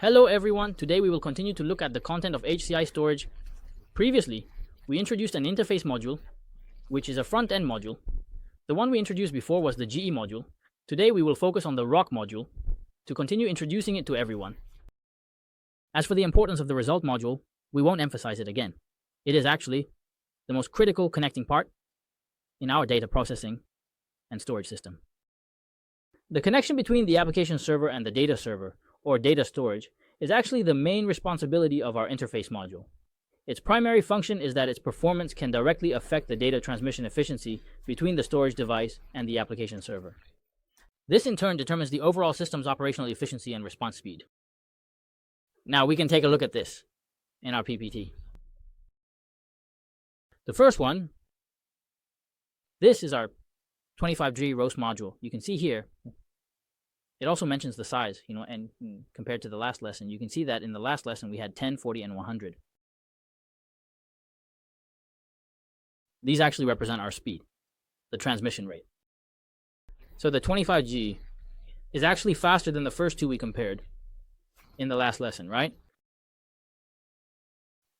Hello everyone, today we will continue to look at the content of HCIA-Storage. Previously, we introduced an interface module, which is a front-end module. The one we introduced before was the GE module. Today we will focus on the ROC module to continue introducing it to everyone. As for the importance of the result module, we won't emphasize it again. It is actually the most critical connecting part in our data processing and storage system. The connection between the application server and the data server, or data storage, is actually the main responsibility of our interface module. Its primary function is that its performance can directly affect the data transmission efficiency between the storage device and the application server. This in turn determines the overall system's operational efficiency and response speed. Now we can take a look at this in our PPT. The first one, this is our 25G roast module. You can see here, it also mentions the size, and compared to the last lesson, you can see that in the last lesson we had 10, 40, and 100. These actually represent our speed, the transmission rate. So the 25G is actually faster than the first two we compared in the last lesson, right?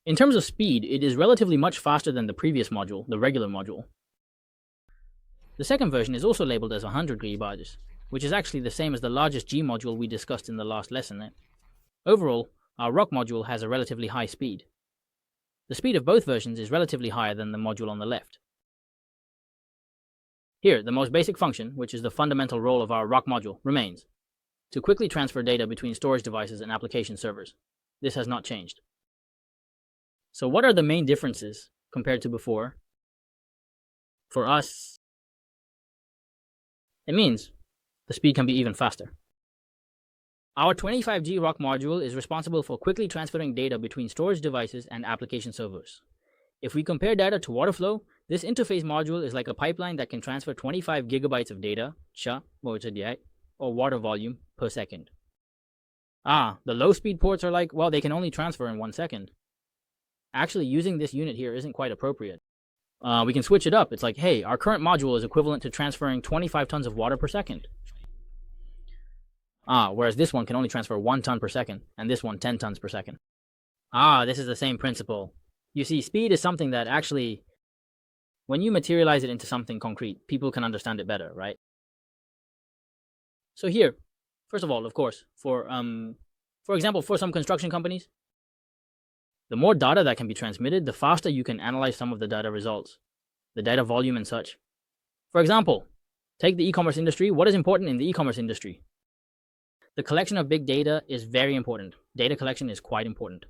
In terms of speed, it is relatively much faster than the previous module, the regular module. The second version is also labeled as 100 gigabytes, which is actually the same as the largest G module we discussed in the last lesson. Overall, our ROC module has a relatively high speed. The speed of both versions is relatively higher than the module on the left. Here, the most basic function, which is the fundamental role of our ROC module, remains to quickly transfer data between storage devices and application servers. This has not changed. So what are the main differences compared to before? For us, it means the speed can be even faster. Our 25G ROC module is responsible for quickly transferring data between storage devices and application servers. If we compare data to water flow, this interface module is like a pipeline that can transfer 25 gigabytes of data, or water volume per second. The low speed ports are like, well, they can only transfer in 1 second. Actually, using this unit here isn't quite appropriate. We can switch it up. It's like, hey, our current module is equivalent to transferring 25 tons of water per second. Whereas this one can only transfer 1 ton per second, and this one 10 tons per second. This is the same principle. You see, speed is something that actually, when you materialize it into something concrete, people can understand it better, right? So here, first of all, of course, for example, for some construction companies, the more data that can be transmitted, the faster you can analyze some of the data results, the data volume and such. For example, take the e-commerce industry. What is important in the e-commerce industry? The collection of big data is very important. Data collection is quite important.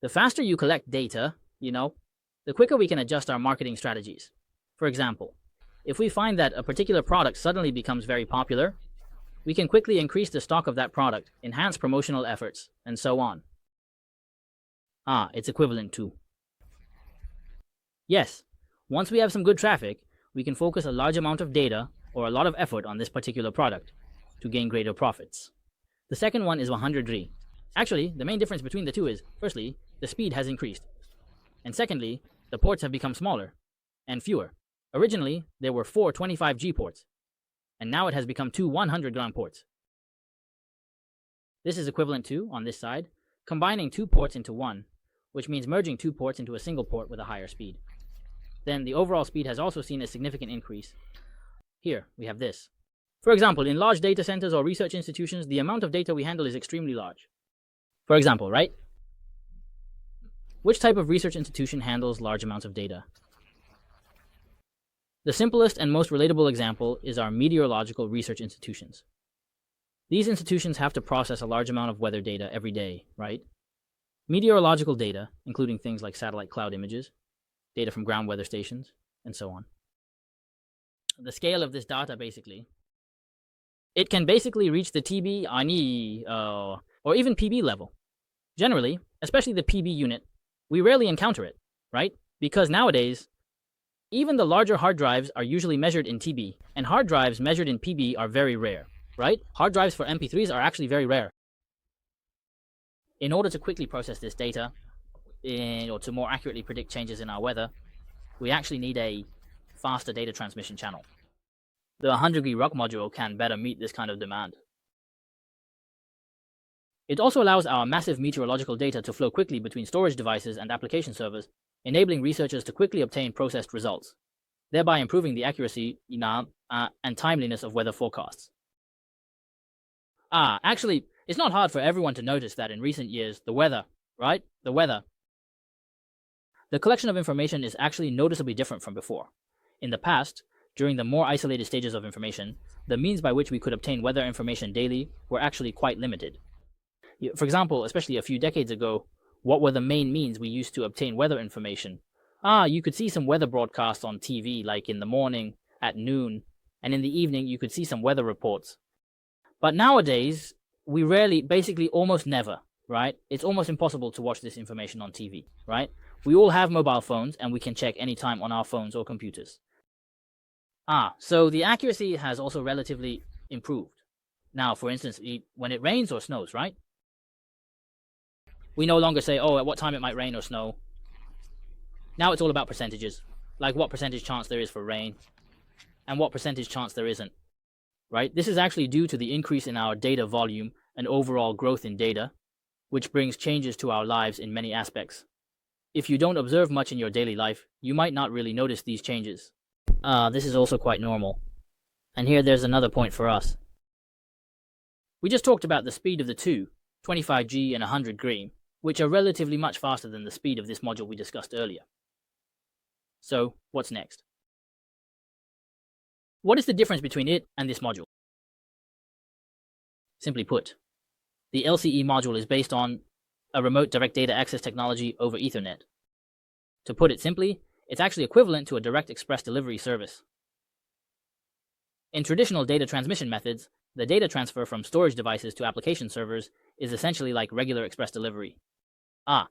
The faster you collect data, the quicker we can adjust our marketing strategies. For example, if we find that a particular product suddenly becomes very popular, we can quickly increase the stock of that product, enhance promotional efforts, and so on. It's equivalent to. Yes, once we have some good traffic, we can focus a large amount of data or a lot of effort on this particular product to gain greater profits. The second one is 100G. Actually, the main difference between the two is, firstly, the speed has increased. And secondly, the ports have become smaller and fewer. Originally, there were 4 25G ports, and now it has become 2 100-gram ports. This is equivalent to, on this side, combining 2 ports into one, which means merging 2 ports into a single port with a higher speed. Then the overall speed has also seen a significant increase. Here, we have this. For example, in large data centers or research institutions, the amount of data we handle is extremely large. For example, right? Which type of research institution handles large amounts of data? The simplest and most relatable example is our meteorological research institutions. These institutions have to process a large amount of weather data every day, right? Meteorological data, including things like satellite cloud images, data from ground weather stations, and so on. The scale of this data, it can basically reach the TB, or even PB level. Generally, especially the PB unit, we rarely encounter it, right? Because nowadays, even the larger hard drives are usually measured in TB, and hard drives measured in PB are very rare, right? Hard drives for MP3s are actually very rare. In order to quickly process this data, or to more accurately predict changes in our weather, we actually need a faster data transmission channel. The 100G ROC module can better meet this kind of demand. It also allows our massive meteorological data to flow quickly between storage devices and application servers, enabling researchers to quickly obtain processed results, thereby improving the accuracy and timeliness of weather forecasts. Actually, it's not hard for everyone to notice that in recent years, the weather, the collection of information is actually noticeably different from before. In the past, during the more isolated stages of information, the means by which we could obtain weather information daily were actually quite limited. For example, especially a few decades ago, what were the main means we used to obtain weather information? You could see some weather broadcasts on TV, like in the morning, at noon, and in the evening you could see some weather reports. But nowadays, we rarely, basically almost never, right? It's almost impossible to watch this information on TV, right? We all have mobile phones and we can check anytime on our phones or computers. So the accuracy has also relatively improved. Now, for instance, when it rains or snows, right? We no longer say, at what time it might rain or snow. Now it's all about percentages, like what percentage chance there is for rain and what percentage chance there isn't, right? This is actually due to the increase in our data volume and overall growth in data, which brings changes to our lives in many aspects. If you don't observe much in your daily life, you might not really notice these changes. This is also quite normal. And here there's another point for us. We just talked about the speed of the two, 25G and 100G, which are relatively much faster than the speed of this module we discussed earlier. So, what's next? What is the difference between it and this module? Simply put, the LCE module is based on a remote direct data access technology over Ethernet. To put it simply, it's actually equivalent to a direct express delivery service. In traditional data transmission methods, the data transfer from storage devices to application servers is essentially like regular express delivery.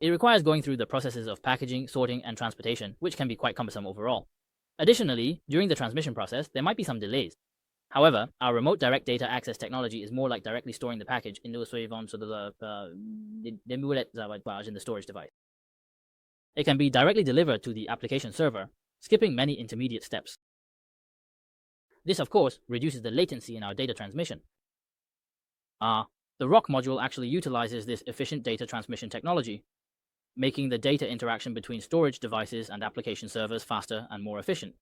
It requires going through the processes of packaging, sorting, and transportation, which can be quite cumbersome overall. Additionally, during the transmission process, there might be some delays. However, our remote direct data access technology is more like directly storing the package in the storage device. It can be directly delivered to the application server, skipping many intermediate steps. This, of course, reduces the latency in our data transmission. The ROC module actually utilizes this efficient data transmission technology, making the data interaction between storage devices and application servers faster and more efficient.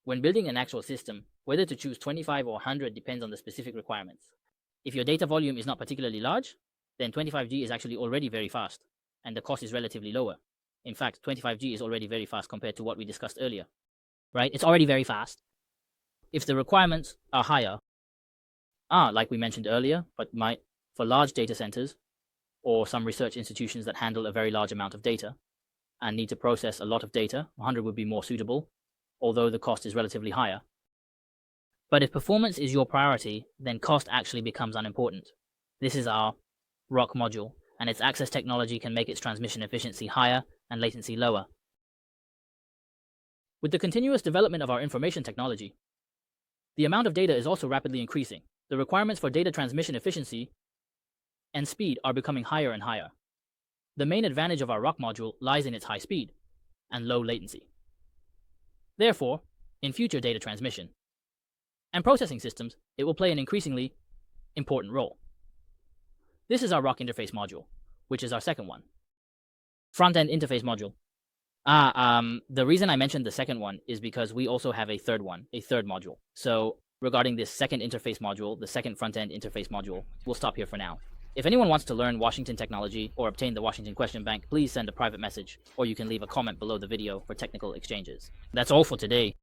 When building an actual system, whether to choose 25 or 100 depends on the specific requirements. If your data volume is not particularly large, then 25G is actually already very fast, and the cost is relatively lower. In fact, 25G is already very fast compared to what we discussed earlier. Right? It's already very fast. If the requirements are higher, like we mentioned earlier, but for large data centers or some research institutions that handle a very large amount of data and need to process a lot of data, 100 would be more suitable, although the cost is relatively higher. But if performance is your priority, then cost actually becomes unimportant. This is our ROC module, and its access technology can make its transmission efficiency higher and latency lower. With the continuous development of our information technology, the amount of data is also rapidly increasing. The requirements for data transmission efficiency and speed are becoming higher and higher. The main advantage of our ROC module lies in its high speed and low latency. Therefore, in future data transmission and processing systems, it will play an increasingly important role. This is our ROC interface module, which is our second one. Front-end interface module. The reason I mentioned the second one is because we also have a third module. So regarding this second interface module, the second front-end interface module, we'll stop here for now. If anyone wants to learn Washington technology or obtain the Washington question bank, please send a private message, or you can leave a comment below the video for technical exchanges. That's all for today.